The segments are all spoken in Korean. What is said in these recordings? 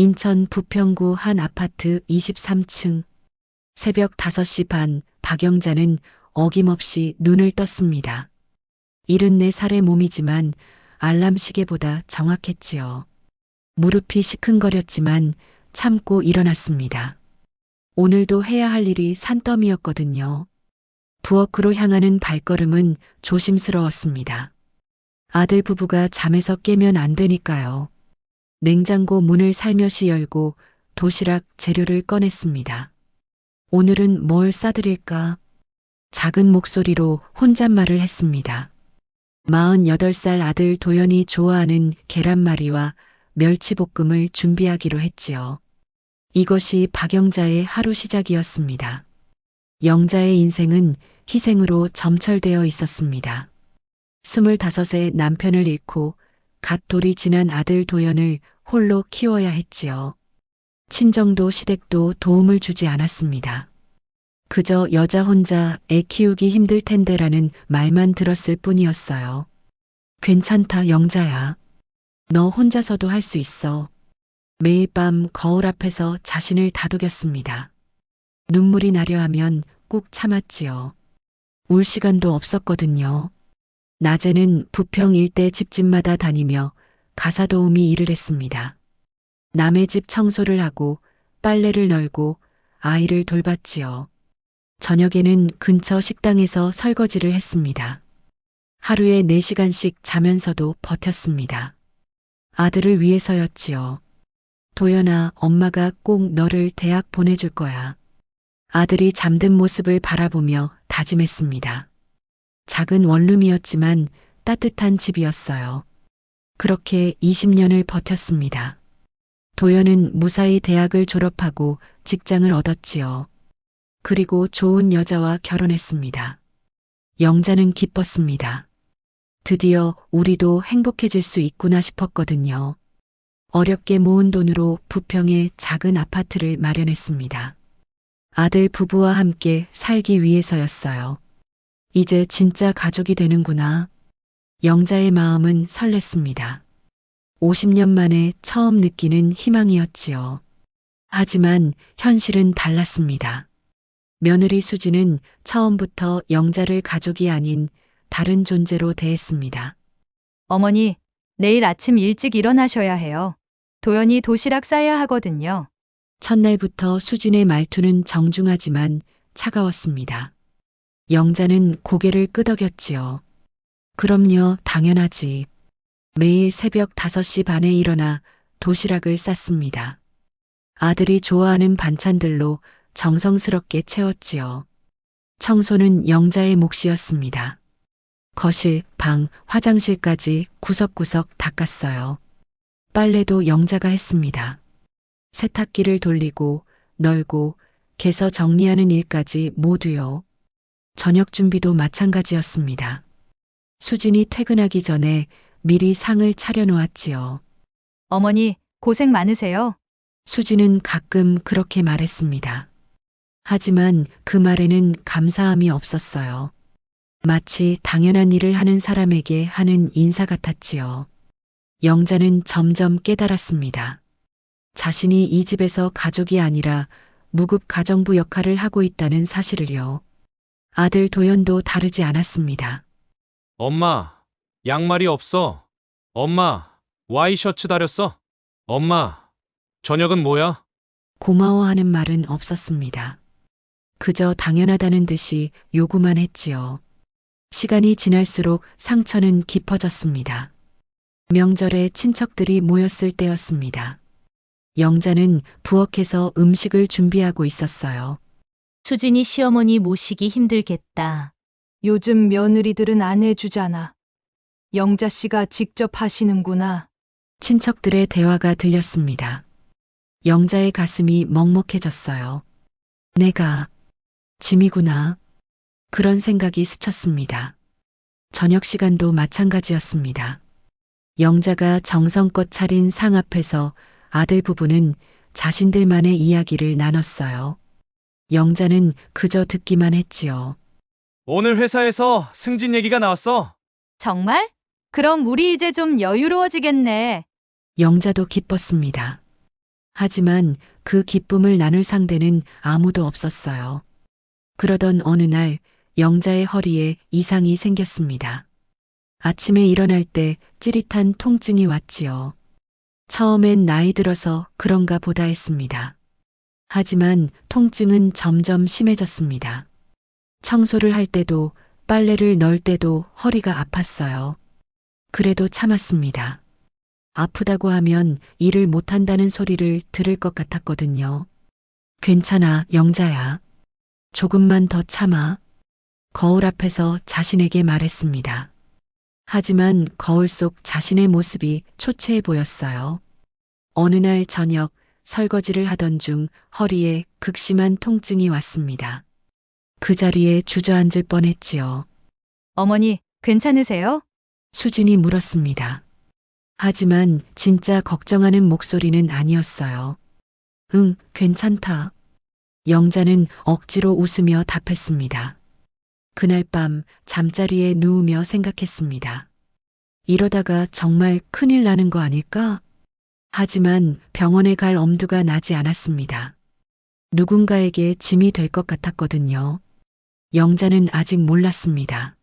인천 부평구 한 아파트 23층. 새벽 5시 반, 박영자는 어김없이 눈을 떴습니다. 74살의 몸이지만 알람 시계보다 정확했지요. 무릎이 시큰거렸지만 참고 일어났습니다. 오늘도 해야 할 일이 산더미였거든요. 부엌으로 향하는 발걸음은 조심스러웠습니다. 아들 부부가 잠에서 깨면 안 되니까요. 냉장고 문을 살며시 열고 도시락 재료를 꺼냈습니다. 오늘은 뭘 싸드릴까? 작은 목소리로 혼잣말을 했습니다. 48살 아들 도연이 좋아하는 계란말이와 멸치볶음을 준비하기로 했지요. 이것이 박영자의 하루 시작이었습니다. 영자의 인생은 희생으로 점철되어 있었습니다. 25세 남편을 잃고 갓 돌이 지난 아들 도연을 홀로 키워야 했지요. 친정도 시댁도 도움을 주지 않았습니다. 그저 여자 혼자 애 키우기 힘들 텐데라는 말만 들었을 뿐이었어요. 괜찮다, 영자야. 너 혼자서도 할 수 있어. 매일 밤 거울 앞에서 자신을 다독였습니다. 눈물이 나려 하면 꾹 참았지요. 울 시간도 없었거든요. 낮에는 부평 일대 집집마다 다니며 가사 도우미 일을 했습니다. 남의 집 청소를 하고 빨래를 널고 아이를 돌봤지요. 저녁에는 근처 식당에서 설거지를 했습니다. 하루에 4시간씩 자면서도 버텼습니다. 아들을 위해서였지요. 도연아, 엄마가 꼭 너를 대학 보내줄 거야. 아들이 잠든 모습을 바라보며 다짐했습니다. 작은 원룸이었지만 따뜻한 집이었어요. 그렇게 20년을 버텼습니다. 도연은 무사히 대학을 졸업하고 직장을 얻었지요. 그리고 좋은 여자와 결혼했습니다. 영자는 기뻤습니다. 드디어 우리도 행복해질 수 있구나 싶었거든요. 어렵게 모은 돈으로 부평에 작은 아파트를 마련했습니다. 아들 부부와 함께 살기 위해서였어요. 이제 진짜 가족이 되는구나. 영자의 마음은 설렜습니다. 50년 만에 처음 느끼는 희망이었지요. 하지만 현실은 달랐습니다. 며느리 수지는 처음부터 영자를 가족이 아닌 다른 존재로 대했습니다. 어머니, 내일 아침 일찍 일어나셔야 해요. 도연이 도시락 싸야 하거든요. 첫날부터 수진의 말투는 정중하지만 차가웠습니다. 영자는 고개를 끄덕였지요. 그럼요, 당연하지. 매일 새벽 5시 반에 일어나 도시락을 쌌습니다. 아들이 좋아하는 반찬들로 정성스럽게 채웠지요. 청소는 영자의 몫이었습니다. 거실, 방, 화장실까지 구석구석 닦았어요. 빨래도 영자가 했습니다. 세탁기를 돌리고 널고 개서 정리하는 일까지 모두요. 저녁 준비도 마찬가지였습니다. 수진이 퇴근하기 전에 미리 상을 차려놓았지요. 어머니, 고생 많으세요. 수진은 가끔 그렇게 말했습니다. 하지만 그 말에는 감사함이 없었어요. 마치 당연한 일을 하는 사람에게 하는 인사 같았지요. 영자는 점점 깨달았습니다. 자신이 이 집에서 가족이 아니라 무급 가정부 역할을 하고 있다는 사실을요. 아들 도연도 다르지 않았습니다. 엄마, 양말이 없어. 엄마, 와이셔츠 다렸어. 엄마, 저녁은 뭐야? 고마워하는 말은 없었습니다. 그저 당연하다는 듯이 요구만 했지요. 시간이 지날수록 상처는 깊어졌습니다. 명절에 친척들이 모였을 때였습니다. 영자는 부엌에서 음식을 준비하고 있었어요. 수진이 시어머니 모시기 힘들겠다. 요즘 며느리들은 안 해주잖아. 영자 씨가 직접 하시는구나. 친척들의 대화가 들렸습니다. 영자의 가슴이 먹먹해졌어요. 내가 짐이구나. 그런 생각이 스쳤습니다. 저녁 시간도 마찬가지였습니다. 영자가 정성껏 차린 상 앞에서 아들 부부는 자신들만의 이야기를 나눴어요. 영자는 그저 듣기만 했지요. 오늘 회사에서 승진 얘기가 나왔어. 정말? 그럼 우리 이제 좀 여유로워지겠네. 영자도 기뻤습니다. 하지만 그 기쁨을 나눌 상대는 아무도 없었어요. 그러던 어느 날 영자의 허리에 이상이 생겼습니다. 아침에 일어날 때 찌릿한 통증이 왔지요. 처음엔 나이 들어서 그런가 보다 했습니다. 하지만 통증은 점점 심해졌습니다. 청소를 할 때도 빨래를 넣을 때도 허리가 아팠어요. 그래도 참았습니다. 아프다고 하면 일을 못한다는 소리를 들을 것 같았거든요. 괜찮아, 영자야. 조금만 더 참아. 거울 앞에서 자신에게 말했습니다. 하지만 거울 속 자신의 모습이 초췌해 보였어요. 어느 날 저녁 설거지를 하던 중 허리에 극심한 통증이 왔습니다. 그 자리에 주저앉을 뻔했지요. 어머니, 괜찮으세요? 수진이 물었습니다. 하지만 진짜 걱정하는 목소리는 아니었어요. 응, 괜찮다. 영자는 억지로 웃으며 답했습니다. 그날 밤 잠자리에 누우며 생각했습니다. 이러다가 정말 큰일 나는 거 아닐까? 하지만 병원에 갈 엄두가 나지 않았습니다. 누군가에게 짐이 될 것 같았거든요. 영자는 아직 몰랐습니다.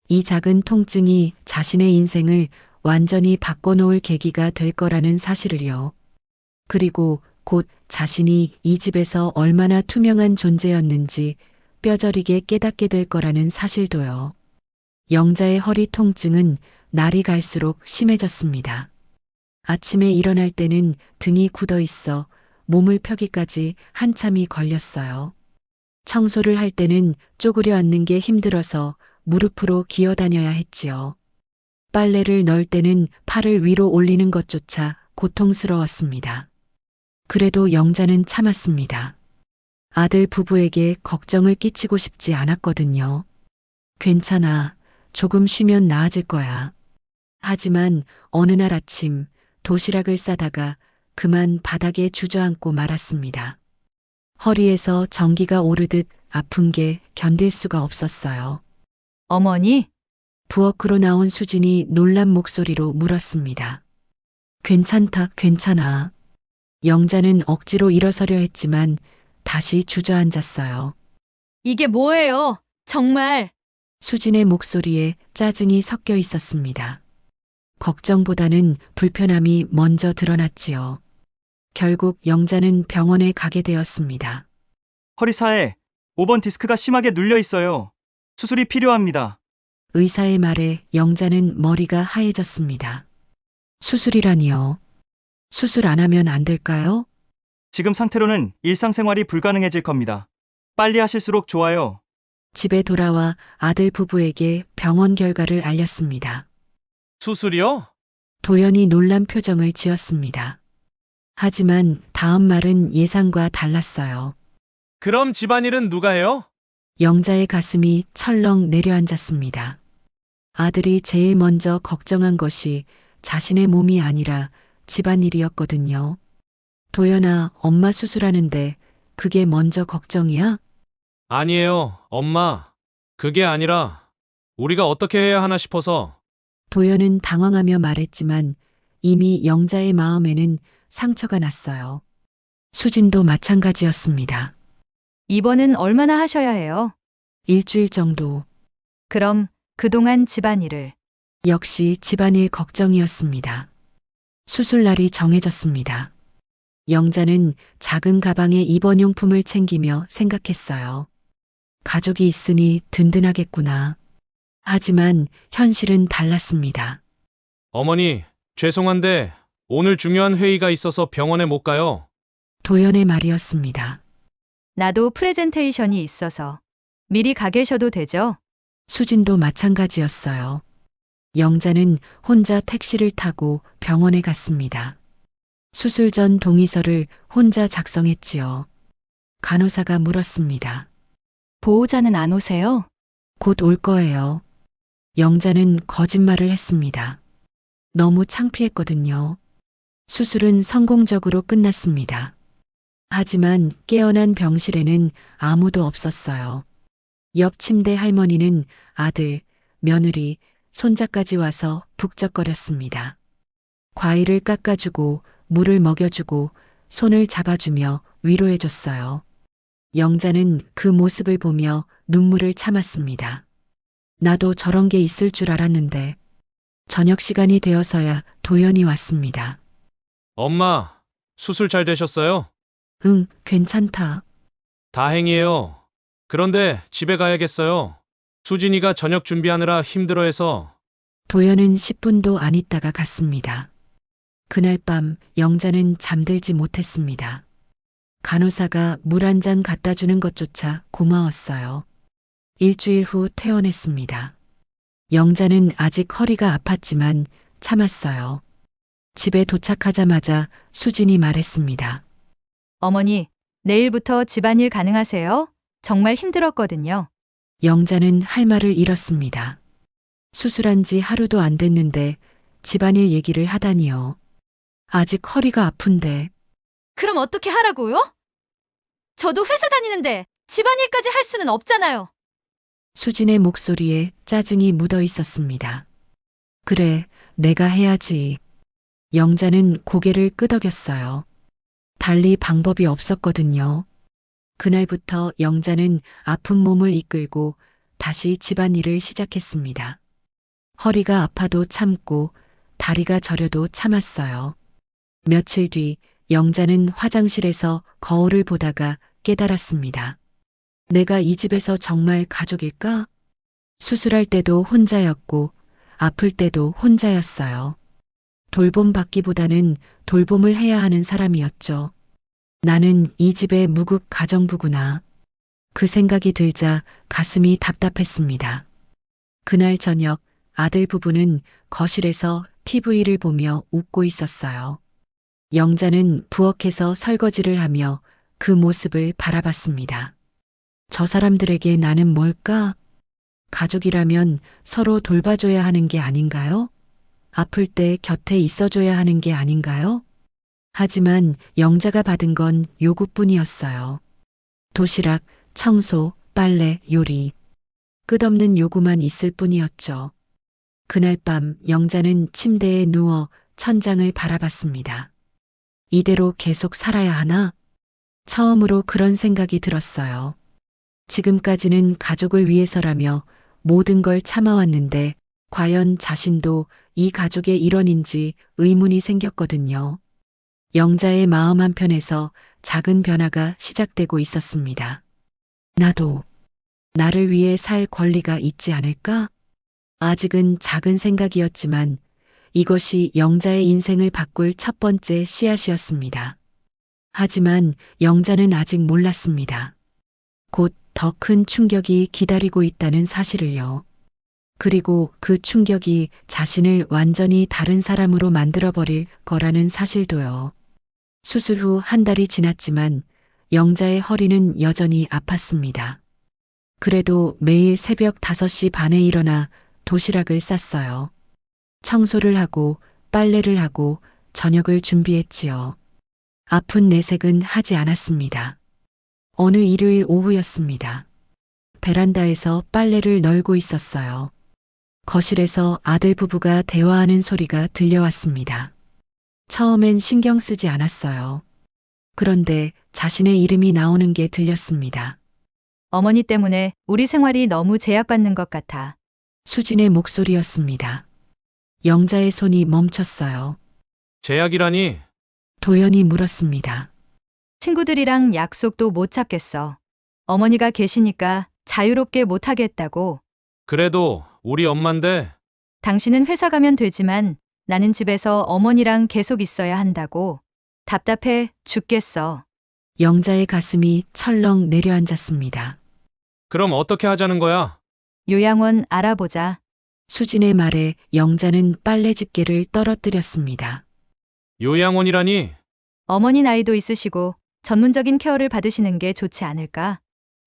이 작은 통증이 자신의 인생을 완전히 바꿔놓을 계기가 될 거라는 사실을요. 그리고 곧 자신이 이 집에서 얼마나 투명한 존재였는지 뼈저리게 깨닫게 될 거라는 사실도요. 영자의 허리 통증은 날이 갈수록 심해졌습니다. 아침에 일어날 때는 등이 굳어 있어 몸을 펴기까지 한참이 걸렸어요. 청소를 할 때는 쪼그려 앉는 게 힘들어서 무릎으로 기어다녀야 했지요. 빨래를 넣을 때는 팔을 위로 올리는 것조차 고통스러웠습니다. 그래도 영자는 참았습니다. 아들 부부에게 걱정을 끼치고 싶지 않았거든요. 괜찮아. 조금 쉬면 나아질 거야. 하지만 어느 날 아침 도시락을 싸다가 그만 바닥에 주저앉고 말았습니다. 허리에서 전기가 오르듯 아픈 게 견딜 수가 없었어요. 어머니, 부엌으로 나온 수진이 놀란 목소리로 물었습니다. 괜찮다, 괜찮아. 영자는 억지로 일어서려 했지만 다시 주저앉았어요. 이게 뭐예요? 정말. 수진의 목소리에 짜증이 섞여 있었습니다. 걱정보다는 불편함이 먼저 드러났지요. 결국 영자는 병원에 가게 되었습니다. 허리사에 5번 디스크가 심하게 눌려 있어요. 수술이 필요합니다. 의사의 말에 영자는 머리가 하얘졌습니다. 수술이라니요. 수술 안 하면 안 될까요? 지금 상태로는 일상생활이 불가능해질 겁니다. 빨리 하실수록 좋아요. 집에 돌아와 아들 부부에게 병원 결과를 알렸습니다. 수술이요? 도연이 놀란 표정을 지었습니다. 하지만 다음 말은 예상과 달랐어요. 그럼 집안일은 누가 해요? 영자의 가슴이 철렁 내려앉았습니다. 아들이 제일 먼저 걱정한 것이 자신의 몸이 아니라 집안일이었거든요. 도연아, 엄마 수술하는데 그게 먼저 걱정이야? 아니에요, 엄마. 그게 아니라 우리가 어떻게 해야 하나 싶어서. 도연은 당황하며 말했지만 이미 영자의 마음에는 상처가 났어요. 수진도 마찬가지였습니다. 입원은 얼마나 하셔야 해요? 일주일 정도. 그럼 그동안 집안일을. 역시 집안일 걱정이었습니다. 수술 날이 정해졌습니다. 영자는 작은 가방에 입원용품을 챙기며 생각했어요. 가족이 있으니 든든하겠구나. 하지만 현실은 달랐습니다. 어머니, 죄송한데 오늘 중요한 회의가 있어서 병원에 못 가요. 도연의 말이었습니다. 나도 프레젠테이션이 있어서. 미리 가 계셔도 되죠? 수진도 마찬가지였어요. 영자는 혼자 택시를 타고 병원에 갔습니다. 수술 전 동의서를 혼자 작성했지요. 간호사가 물었습니다. 보호자는 안 오세요? 곧 올 거예요. 영자는 거짓말을 했습니다. 너무 창피했거든요. 수술은 성공적으로 끝났습니다. 하지만 깨어난 병실에는 아무도 없었어요. 옆 침대 할머니는 아들, 며느리, 손자까지 와서 북적거렸습니다. 과일을 깎아주고 물을 먹여주고 손을 잡아주며 위로해줬어요. 영자는 그 모습을 보며 눈물을 참았습니다. 나도 저런 게 있을 줄 알았는데. 저녁 시간이 되어서야 도연이 왔습니다. 엄마, 수술 잘 되셨어요? 응, 괜찮다. 다행이에요. 그런데 집에 가야겠어요. 수진이가 저녁 준비하느라 힘들어해서. 도연은 10분도 안 있다가 갔습니다. 그날 밤 영자는 잠들지 못했습니다. 간호사가 물 한 잔 갖다 주는 것조차 고마웠어요. 일주일 후 퇴원했습니다. 영자는 아직 허리가 아팠지만 참았어요. 집에 도착하자마자 수진이 말했습니다. 어머니, 내일부터 집안일 가능하세요? 정말 힘들었거든요. 영자는 할 말을 잃었습니다. 수술한 지 하루도 안 됐는데 집안일 얘기를 하다니요. 아직 허리가 아픈데. 그럼 어떻게 하라고요? 저도 회사 다니는데 집안일까지 할 수는 없잖아요. 수진의 목소리에 짜증이 묻어 있었습니다. 그래, 내가 해야지. 영자는 고개를 끄덕였어요. 달리 방법이 없었거든요. 그날부터 영자는 아픈 몸을 이끌고 다시 집안일을 시작했습니다. 허리가 아파도 참고 다리가 저려도 참았어요. 며칠 뒤 영자는 화장실에서 거울을 보다가 깨달았습니다. 내가 이 집에서 정말 가족일까? 수술할 때도 혼자였고 아플 때도 혼자였어요. 돌봄받기보다는 돌봄을 해야 하는 사람이었죠. 나는 이 집의 무급 가정부구나. 그 생각이 들자 가슴이 답답했습니다. 그날 저녁 아들 부부는 거실에서 TV를 보며 웃고 있었어요. 영자는 부엌에서 설거지를 하며 그 모습을 바라봤습니다. 저 사람들에게 나는 뭘까? 가족이라면 서로 돌봐줘야 하는 게 아닌가요? 아플 때 곁에 있어줘야 하는 게 아닌가요? 하지만 영자가 받은 건 요구뿐이었어요. 도시락, 청소, 빨래, 요리. 끝없는 요구만 있을 뿐이었죠. 그날 밤 영자는 침대에 누워 천장을 바라봤습니다. 이대로 계속 살아야 하나? 처음으로 그런 생각이 들었어요. 지금까지는 가족을 위해서라며 모든 걸 참아왔는데 과연 자신도 이 가족의 일원인지 의문이 생겼거든요. 영자의 마음 한편에서 작은 변화가 시작되고 있었습니다. 나도 나를 위해 살 권리가 있지 않을까? 아직은 작은 생각이었지만 이것이 영자의 인생을 바꿀 첫 번째 씨앗이었습니다. 하지만 영자는 아직 몰랐습니다. 곧 더 큰 충격이 기다리고 있다는 사실을요. 그리고 그 충격이 자신을 완전히 다른 사람으로 만들어버릴 거라는 사실도요. 수술 후 한 달이 지났지만 영자의 허리는 여전히 아팠습니다. 그래도 매일 새벽 5시 반에 일어나 도시락을 쌌어요. 청소를 하고 빨래를 하고 저녁을 준비했지요. 아픈 내색은 하지 않았습니다. 어느 일요일 오후였습니다. 베란다에서 빨래를 널고 있었어요. 거실에서 아들 부부가 대화하는 소리가 들려왔습니다. 처음엔 신경 쓰지 않았어요. 그런데 자신의 이름이 나오는 게 들렸습니다. 어머니 때문에 우리 생활이 너무 제약받는 것 같아. 수진의 목소리였습니다. 영자의 손이 멈췄어요. 제약이라니. 도연이 물었습니다. 친구들이랑 약속도 못 잡겠어. 어머니가 계시니까 자유롭게 못 하겠다고. 그래도 우리 엄만데. 당신은 회사 가면 되지만 나는 집에서 어머니랑 계속 있어야 한다고. 답답해 죽겠어. 영자의 가슴이 철렁 내려앉았습니다. 그럼 어떻게 하자는 거야? 요양원 알아보자. 수진의 말에 영자는 빨래 집게를 떨어뜨렸습니다. 요양원이라니. 어머니 나이도 있으시고 전문적인 케어를 받으시는 게 좋지 않을까?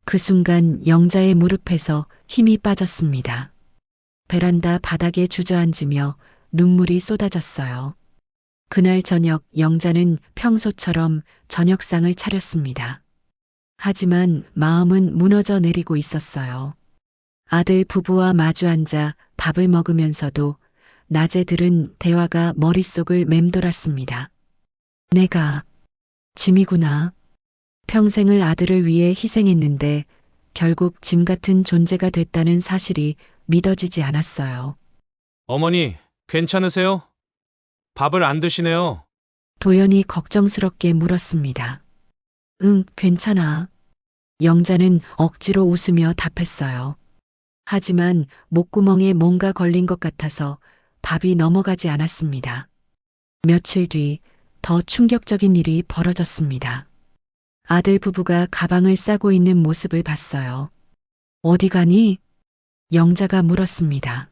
그 순간 영자의 무릎에서 힘이 빠졌습니다. 베란다 바닥에 주저앉으며 눈물이 쏟아졌어요. 그날 저녁 영자는 평소처럼 저녁상을 차렸습니다. 하지만 마음은 무너져 내리고 있었어요. 아들 부부와 마주 앉아 밥을 먹으면서도 낮에 들은 대화가 머릿속을 맴돌았습니다. 내가 짐이구나. 평생을 아들을 위해 희생했는데 결국 짐 같은 존재가 됐다는 사실이 믿어지지 않았어요. 어머니, 괜찮으세요? 밥을 안 드시네요. 도연이 걱정스럽게 물었습니다. 응, 괜찮아. 영자는 억지로 웃으며 답했어요. 하지만 목구멍에 뭔가 걸린 것 같아서 밥이 넘어가지 않았습니다. 며칠 뒤 더 충격적인 일이 벌어졌습니다. 아들 부부가 가방을 싸고 있는 모습을 봤어요. 어디 가니? 영자가 물었습니다.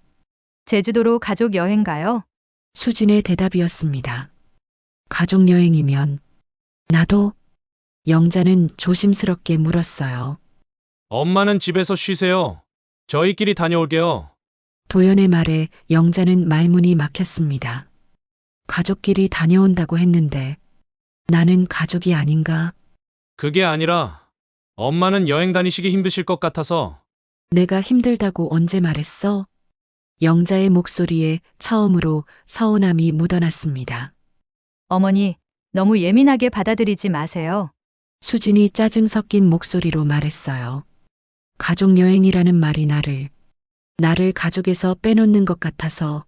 제주도로 가족 여행 가요? 수진의 대답이었습니다. 가족 여행이면 나도? 영자는 조심스럽게 물었어요. 엄마는 집에서 쉬세요. 저희끼리 다녀올게요. 도연의 말에 영자는 말문이 막혔습니다. 가족끼리 다녀온다고 했는데 나는 가족이 아닌가? 그게 아니라 엄마는 여행 다니시기 힘드실 것 같아서. 내가 힘들다고 언제 말했어? 영자의 목소리에 처음으로 서운함이 묻어났습니다. 어머니, 너무 예민하게 받아들이지 마세요. 수진이 짜증 섞인 목소리로 말했어요. 가족 여행이라는 말이 나를 가족에서 빼놓는 것 같아서.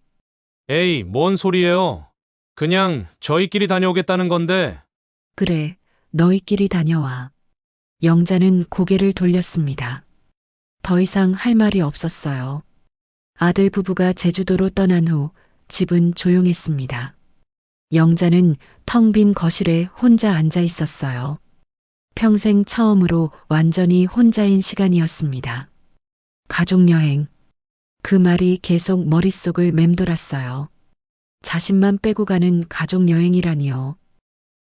에이, 뭔 소리예요? 그냥 저희끼리 다녀오겠다는 건데. 그래, 너희끼리 다녀와. 영자는 고개를 돌렸습니다. 더 이상 할 말이 없었어요. 아들 부부가 제주도로 떠난 후 집은 조용했습니다. 영자는 텅 빈 거실에 혼자 앉아 있었어요. 평생 처음으로 완전히 혼자인 시간이었습니다. 가족 여행. 그 말이 계속 머릿속을 맴돌았어요. 자신만 빼고 가는 가족 여행이라니요.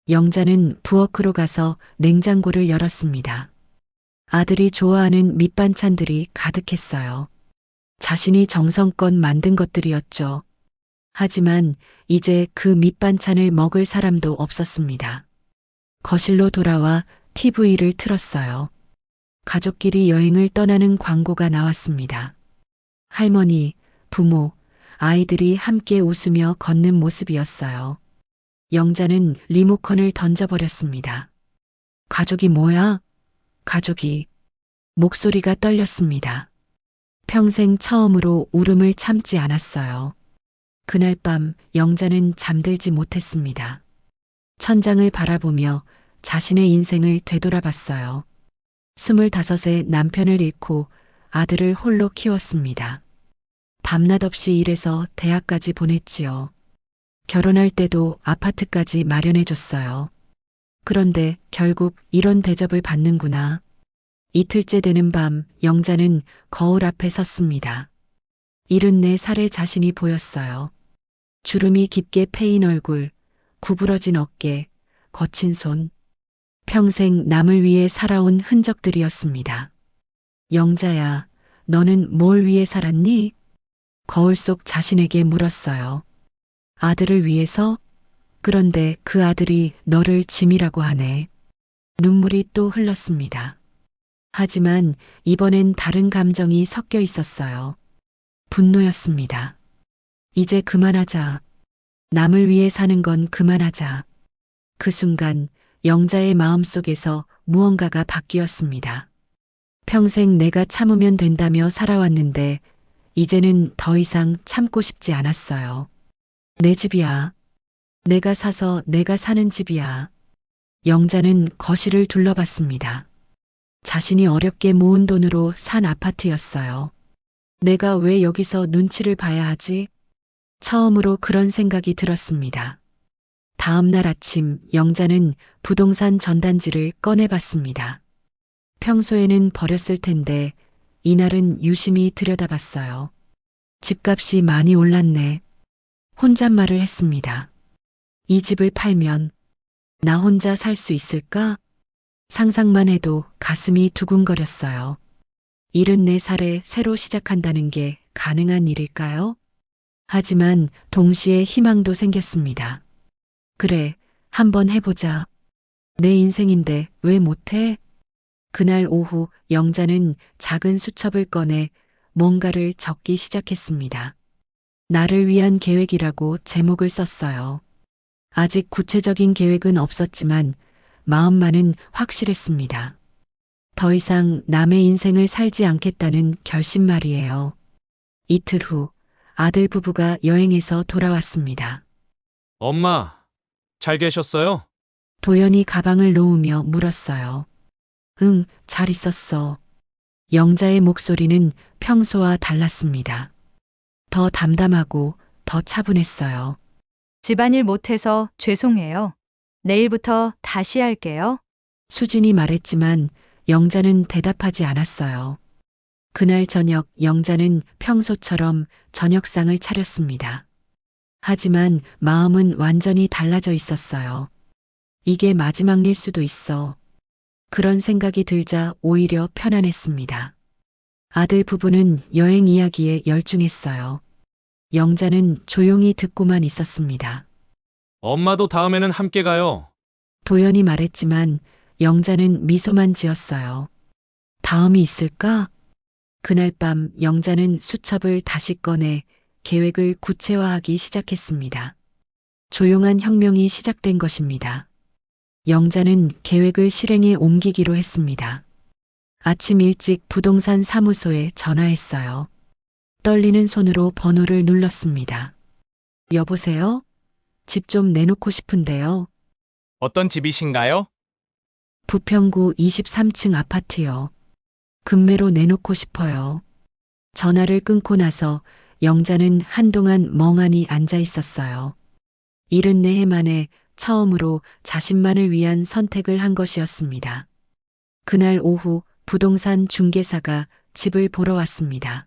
영자는 부엌으로 가서 냉장고를 열었습니다. 아들이 좋아하는 밑반찬들이 가득했어요. 자신이 정성껏 만든 것들이었죠. 하지만 이제 그 밑반찬을 먹을 사람도 없었습니다. 거실로 돌아와 TV를 틀었어요. 가족끼리 여행을 떠나는 광고가 나왔습니다. 할머니, 부모, 아이들이 함께 웃으며 걷는 모습이었어요. 영자는 리모컨을 던져버렸습니다. 가족이 뭐야? 가족이. 목소리가 떨렸습니다. 평생 처음으로 울음을 참지 않았어요. 그날 밤 영자는 잠들지 못했습니다. 천장을 바라보며 자신의 인생을 되돌아봤어요. 25세 남편을 잃고 아들을 홀로 키웠습니다. 밤낮 없이 일해서 대학까지 보냈지요. 결혼할 때도 아파트까지 마련해줬어요. 그런데 결국 이런 대접을 받는구나. 이틀째 되는 밤 영자는 거울 앞에 섰습니다. 74살의 자신이 보였어요. 주름이 깊게 패인 얼굴, 구부러진 어깨, 거친 손. 평생 남을 위해 살아온 흔적들이었습니다. 영자야, 너는 뭘 위해 살았니? 거울 속 자신에게 물었어요. 아들을 위해서? 그런데 그 아들이 너를 짐이라고 하네. 눈물이 또 흘렀습니다. 하지만 이번엔 다른 감정이 섞여 있었어요. 분노였습니다. 이제 그만하자. 남을 위해 사는 건 그만하자. 그 순간 영자의 마음속에서 무언가가 바뀌었습니다. 평생 내가 참으면 된다며 살아왔는데 이제는 더 이상 참고 싶지 않았어요. 내 집이야. 내가 사서 내가 사는 집이야. 영자는 거실을 둘러봤습니다. 자신이 어렵게 모은 돈으로 산 아파트였어요. 내가 왜 여기서 눈치를 봐야 하지? 처음으로 그런 생각이 들었습니다. 다음 날 아침 영자는 부동산 전단지를 꺼내봤습니다. 평소에는 버렸을 텐데 이날은 유심히 들여다봤어요. 집값이 많이 올랐네. 혼잣말을 했습니다. 이 집을 팔면 나 혼자 살 수 있을까? 상상만 해도 가슴이 두근거렸어요. 74살에 새로 시작한다는 게 가능한 일일까요? 하지만 동시에 희망도 생겼습니다. 그래, 한번 해보자. 내 인생인데 왜 못해? 그날 오후 영자는 작은 수첩을 꺼내 뭔가를 적기 시작했습니다. 나를 위한 계획이라고 제목을 썼어요. 아직 구체적인 계획은 없었지만 마음만은 확실했습니다. 더 이상 남의 인생을 살지 않겠다는 결심 말이에요. 이틀 후 아들 부부가 여행에서 돌아왔습니다. 엄마, 잘 계셨어요? 도연이 가방을 놓으며 물었어요. 응, 잘 있었어. 영자의 목소리는 평소와 달랐습니다. 더 담담하고 더 차분했어요. 집안일 못해서 죄송해요. 내일부터 다시 할게요. 수진이 말했지만 영자는 대답하지 않았어요. 그날 저녁 영자는 평소처럼 저녁상을 차렸습니다. 하지만 마음은 완전히 달라져 있었어요. 이게 마지막 일 수도 있어. 그런 생각이 들자 오히려 편안했습니다. 아들 부부는 여행 이야기에 열중했어요. 영자는 조용히 듣고만 있었습니다. 엄마도 다음에는 함께 가요. 도연이 말했지만 영자는 미소만 지었어요. 다음이 있을까? 그날 밤 영자는 수첩을 다시 꺼내 계획을 구체화하기 시작했습니다. 조용한 혁명이 시작된 것입니다. 영자는 계획을 실행에 옮기기로 했습니다. 아침 일찍 부동산 사무소에 전화했어요. 떨리는 손으로 번호를 눌렀습니다. 여보세요? 집 좀 내놓고 싶은데요. 어떤 집이신가요? 부평구 23층 아파트요. 금매로 내놓고 싶어요. 전화를 끊고 나서 영자는 한동안 멍하니 앉아 있었어요. 74해 만에 처음으로 자신만을 위한 선택을 한 것이었습니다. 그날 오후 부동산 중개사가 집을 보러 왔습니다.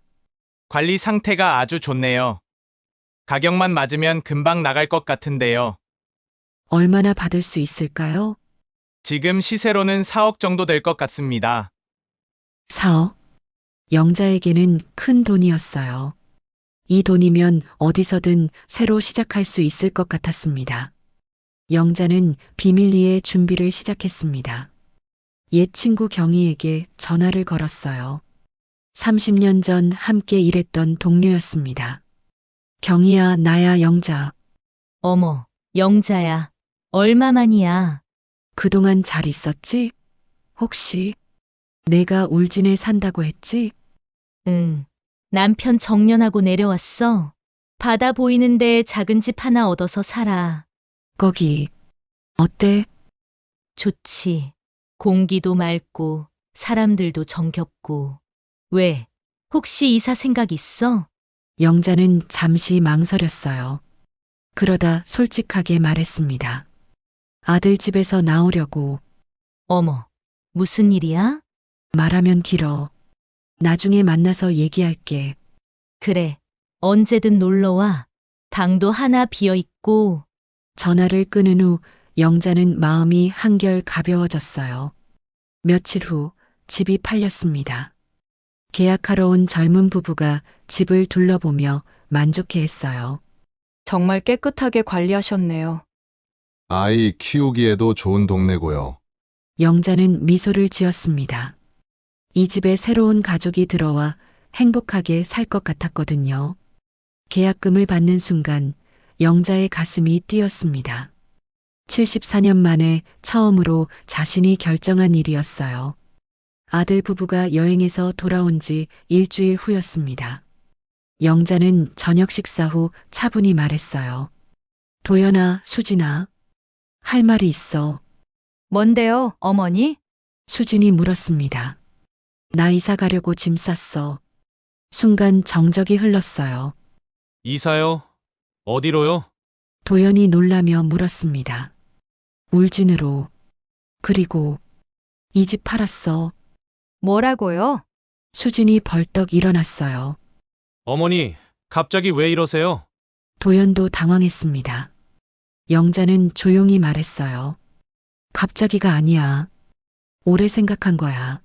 관리 상태가 아주 좋네요. 가격만 맞으면 금방 나갈 것 같은데요. 얼마나 받을 수 있을까요? 지금 시세로는 4억 정도 될 것 같습니다. 4억. 영자에게는 큰 돈이었어요. 이 돈이면 어디서든 새로 시작할 수 있을 것 같았습니다. 영자는 비밀리에 준비를 시작했습니다. 옛 친구 경희에게 전화를 걸었어요. 30년 전 함께 일했던 동료였습니다. 경희야, 나야, 영자. 어머, 영자야. 얼마만이야? 그동안 잘 있었지? 혹시 내가 울진에 산다고 했지? 응. 남편 정년하고 내려왔어. 바다 보이는데 작은 집 하나 얻어서 살아. 거기 어때? 좋지. 공기도 맑고 사람들도 정겹고. 왜? 혹시 이사 생각 있어? 영자는 잠시 망설였어요. 그러다 솔직하게 말했습니다. 아들 집에서 나오려고. 어머, 무슨 일이야? 말하면 길어. 나중에 만나서 얘기할게. 그래. 언제든 놀러와. 방도 하나 비어 있고. 전화를 끊은 후 영자는 마음이 한결 가벼워졌어요. 며칠 후 집이 팔렸습니다. 계약하러 온 젊은 부부가 집을 둘러보며 만족해했어요. 정말 깨끗하게 관리하셨네요. 아이 키우기에도 좋은 동네고요. 영자는 미소를 지었습니다. 이 집에 새로운 가족이 들어와 행복하게 살 것 같았거든요. 계약금을 받는 순간 영자의 가슴이 뛰었습니다. 74년 만에 처음으로 자신이 결정한 일이었어요. 아들 부부가 여행에서 돌아온 지 일주일 후였습니다. 영자는 저녁 식사 후 차분히 말했어요. 도연아, 수진아, 할 말이 있어. 뭔데요, 어머니? 수진이 물었습니다. 나 이사 가려고 짐 쌌어. 순간 정적이 흘렀어요. 이사요? 어디로요? 도연이 놀라며 물었습니다. 울진으로. 그리고 이 집 팔았어. 뭐라고요? 수진이 벌떡 일어났어요. 어머니, 갑자기 왜 이러세요? 도연도 당황했습니다. 영자는 조용히 말했어요. 갑자기가 아니야. 오래 생각한 거야.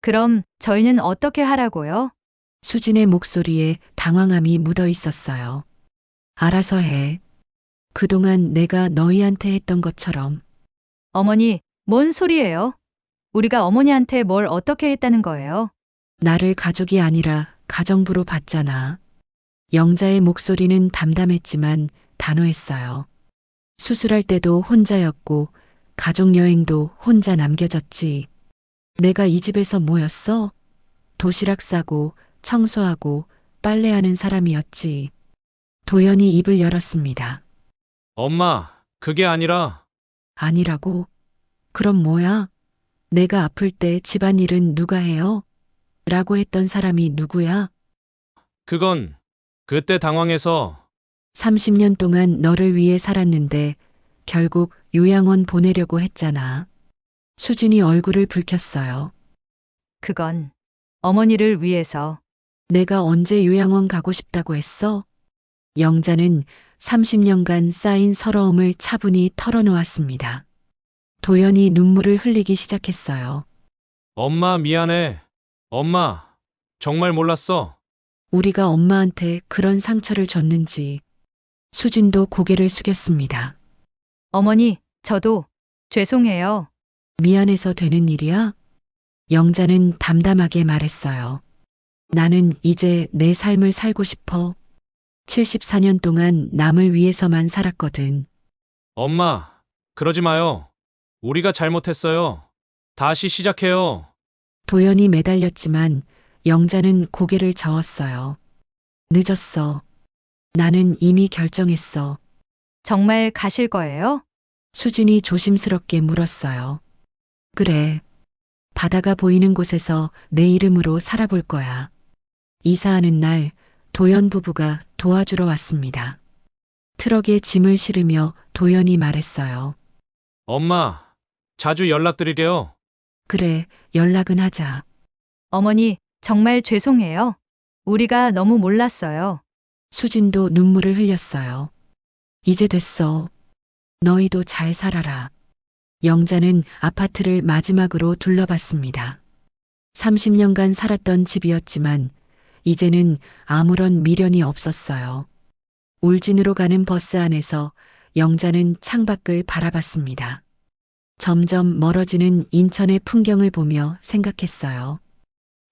그럼 저희는 어떻게 하라고요? 수진의 목소리에 당황함이 묻어 있었어요. 알아서 해. 그동안 내가 너희한테 했던 것처럼. 어머니, 뭔 소리예요? 우리가 어머니한테 뭘 어떻게 했다는 거예요? 나를 가족이 아니라 가정부로 봤잖아. 영자의 목소리는 담담했지만 단호했어요. 수술할 때도 혼자였고 가족여행도 혼자 남겨졌지. 내가 이 집에서 뭐였어? 도시락 싸고 청소하고 빨래하는 사람이었지. 도연이 입을 열었습니다. 엄마, 그게 아니라 아니라고? 그럼 뭐야? 내가 아플 때 집안일은 누가 해요? 라고 했던 사람이 누구야? 그건 그때 당황해서 30년 동안 너를 위해 살았는데 결국 요양원 보내려고 했잖아. 수진이 얼굴을 붉혔어요. 그건 어머니를 위해서. 내가 언제 요양원 가고 싶다고 했어? 영자는 30년간 쌓인 서러움을 차분히 털어놓았습니다. 도연이 눈물을 흘리기 시작했어요. 엄마 미안해. 엄마, 정말 몰랐어. 우리가 엄마한테 그런 상처를 줬는지. 수진도 고개를 숙였습니다. 어머니, 저도 죄송해요. 미안해서 되는 일이야? 영자는 담담하게 말했어요. 나는 이제 내 삶을 살고 싶어. 74년 동안 남을 위해서만 살았거든. 엄마, 그러지 마요. 우리가 잘못했어요. 다시 시작해요. 도연이 매달렸지만 영자는 고개를 저었어요. 늦었어. 나는 이미 결정했어. 정말 가실 거예요? 수진이 조심스럽게 물었어요. 그래. 바다가 보이는 곳에서 내 이름으로 살아볼 거야. 이사하는 날 도연 부부가 도와주러 왔습니다. 트럭에 짐을 실으며 도연이 말했어요. 엄마, 자주 연락드릴게요. 그래, 연락은 하자. 어머니, 정말 죄송해요. 우리가 너무 몰랐어요. 수진도 눈물을 흘렸어요. 이제 됐어. 너희도 잘 살아라. 영자는 아파트를 마지막으로 둘러봤습니다. 30년간 살았던 집이었지만 이제는 아무런 미련이 없었어요. 울진으로 가는 버스 안에서 영자는 창밖을 바라봤습니다. 점점 멀어지는 인천의 풍경을 보며 생각했어요.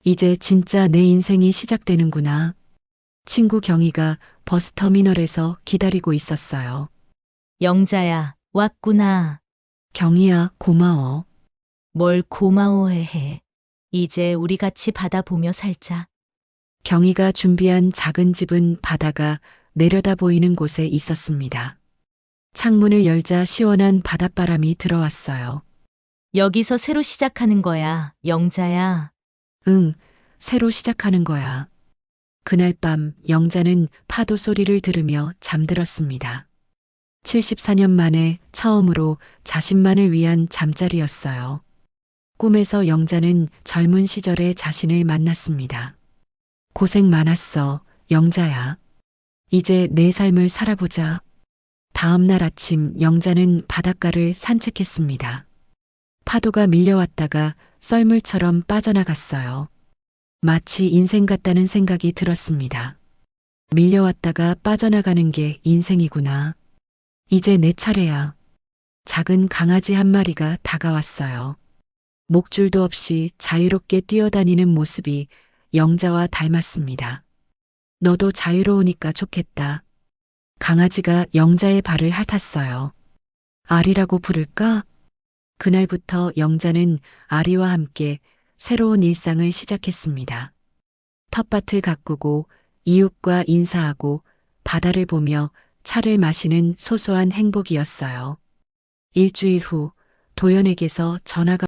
이제 진짜 내 인생이 시작되는구나. 친구 경희가 버스터미널에서 기다리고 있었어요. 영자야, 왔구나. 경희야, 고마워. 뭘 고마워해. 이제 우리 같이 바다 보며 살자. 경희가 준비한 작은 집은 바다가 내려다 보이는 곳에 있었습니다. 창문을 열자 시원한 바닷바람이 들어왔어요. 여기서 새로 시작하는 거야, 영자야. 응, 새로 시작하는 거야. 그날 밤 영자는 파도 소리를 들으며 잠들었습니다. 74년 만에 처음으로 자신만을 위한 잠자리였어요. 꿈에서 영자는 젊은 시절의 자신을 만났습니다. 고생 많았어, 영자야. 이제 내 삶을 살아보자. 다음 날 아침 영자는 바닷가를 산책했습니다. 파도가 밀려왔다가 썰물처럼 빠져나갔어요. 마치 인생 같다는 생각이 들었습니다. 밀려왔다가 빠져나가는 게 인생이구나. 이제 내 차례야. 작은 강아지 한 마리가 다가왔어요. 목줄도 없이 자유롭게 뛰어다니는 모습이 영자와 닮았습니다. 너도 자유로우니까 좋겠다. 강아지가 영자의 발을 핥았어요. 아리라고 부를까? 그날부터 영자는 아리와 함께 새로운 일상을 시작했습니다. 텃밭을 가꾸고 이웃과 인사하고 바다를 보며 차를 마시는 소소한 행복이었어요. 일주일 후 도연에게서 전화가